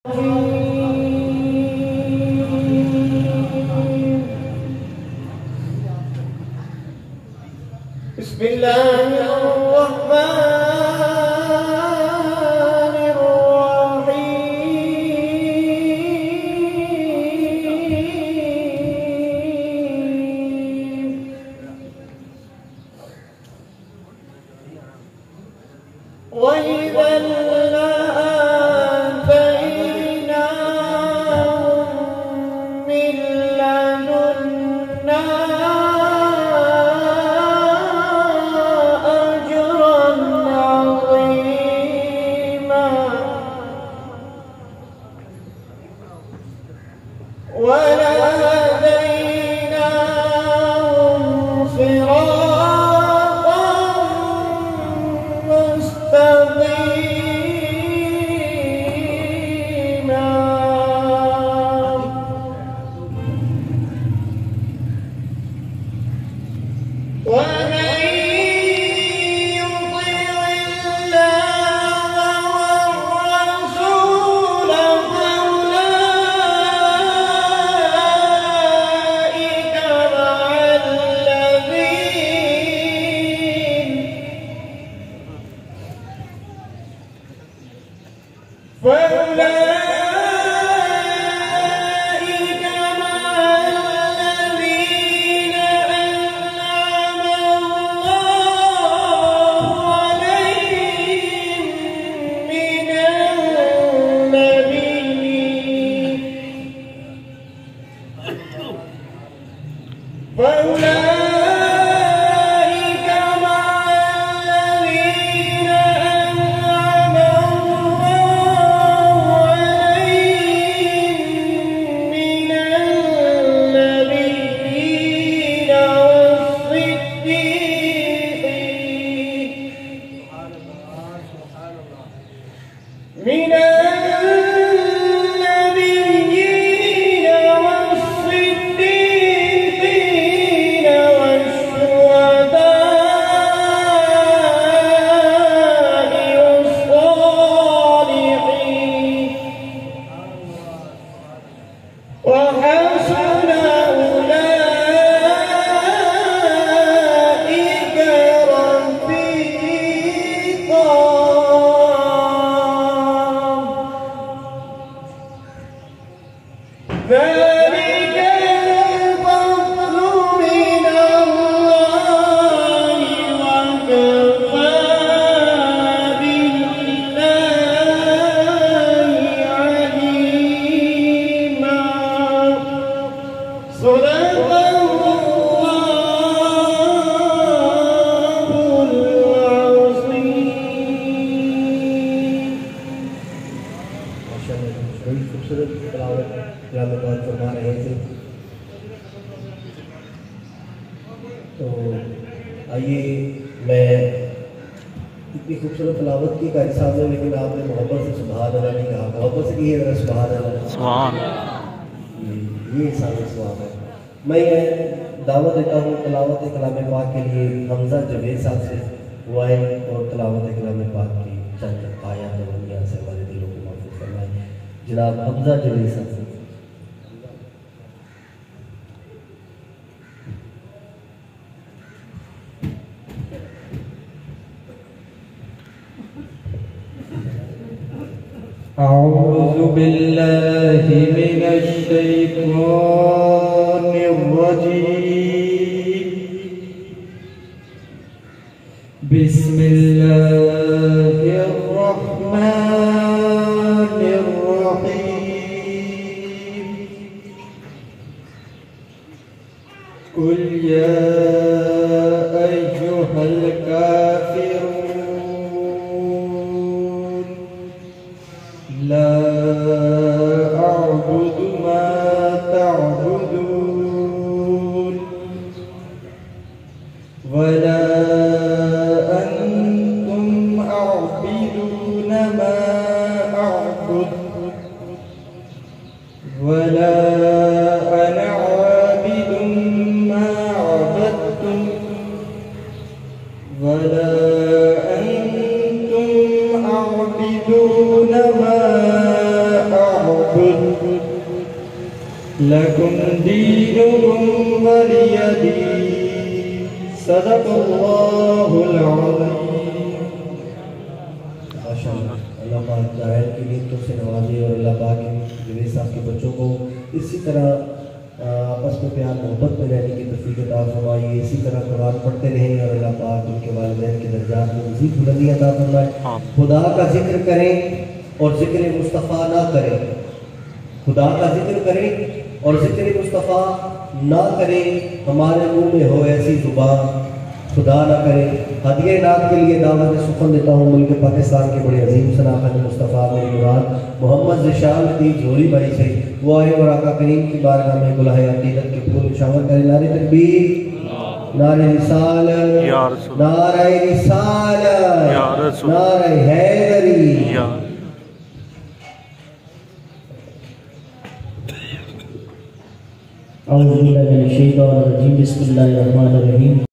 بسم الله الرحمن الرحيم وإذا لآتيناهم من لدنا ولهديناهم صراطا مستقيما ومن يطع الله والرسول فأولئك مع الذين أنعم الله عليهم من النبيين فأولئك مع الذين أنعم الله عليهم من النبيين والصديقين وحسن أولئك رفيقا ذلك الفضل من الله وكفى بالله عليما صدق الله العظيم बड़ी खूबसूरत तिलावत तिलावत फरमा रहे थे। तो आइए, मैं इतनी खूबसूरत तिलावत की कारी साहब ने, लेकिन आपने मोहब्बत से सुभान अल्लाह नहीं कहा। मोहब्बत से कहिए अगर सुभान अल्लाह। ये सारे सवाब है। मैं दावत देता हूँ तिलावत कलाम पाक के लिए हमजा जवेद साहब से वाइन और तिलावत कलाम पाक की चंद आयात दुनिया से हमारे दिलों को महफूज फरमाए। जनाब हमजा जवेद साहब से। أعوذ بالله من الشيطان الرجيم بسم الله الرحمن الرحيم قل يا أيها الكافرون لا أعبد ما تعبدون ولا أنتم عابدون ما أعبد ولا أنا عابد ما عبدتم ولا أنتم عابدون ما أعبد लकुम दीनुकुम वलिय दीन। सदक़ल्लाहुल अज़ीम। माशाअल्लाह, अल्लाह पाक जाहिर की नीयतों से नवाजे और अल्लाह पाक जवेद साहब के बच्चों को इसी तरह आपस में प्यार मोहब्बत में रहने की तौफीक अता फरमाइए। इसी तरह कुरान पढ़ते रहें और अल्लाह पाक उनके वालिदैन के दर्जात में मज़ीद बुलंदी अता फरमाए। खुदा का जिक्र करें और जिक्र मुस्तफ़ा ना करें, खुदा का जिक्र करें और जिक्र मुस्तफ़ा ना करें, हमारे मुंह में हो ऐसी जुबान, खुदा ना करे। हदिया नात के लिए दावत सुखन देता हूँ मुल्क पाकिस्तान के बड़े अजीम शनाखत मुस्तफ़ा मेरी मुराद मोहम्मद ज़िशान दी जोड़ी भाई से वो आए और आका करीम की बारगाह में गुलाहे अकीदत के फूल शामिल करें। नारे तकबीर, नारे रिसालत, नारे रिसालत, नारे हैदरी। औज़ु बिल्लाहि मिनश शैतानिर रजीम। बिस्मिल्लाहिर रहमानिर रहीम।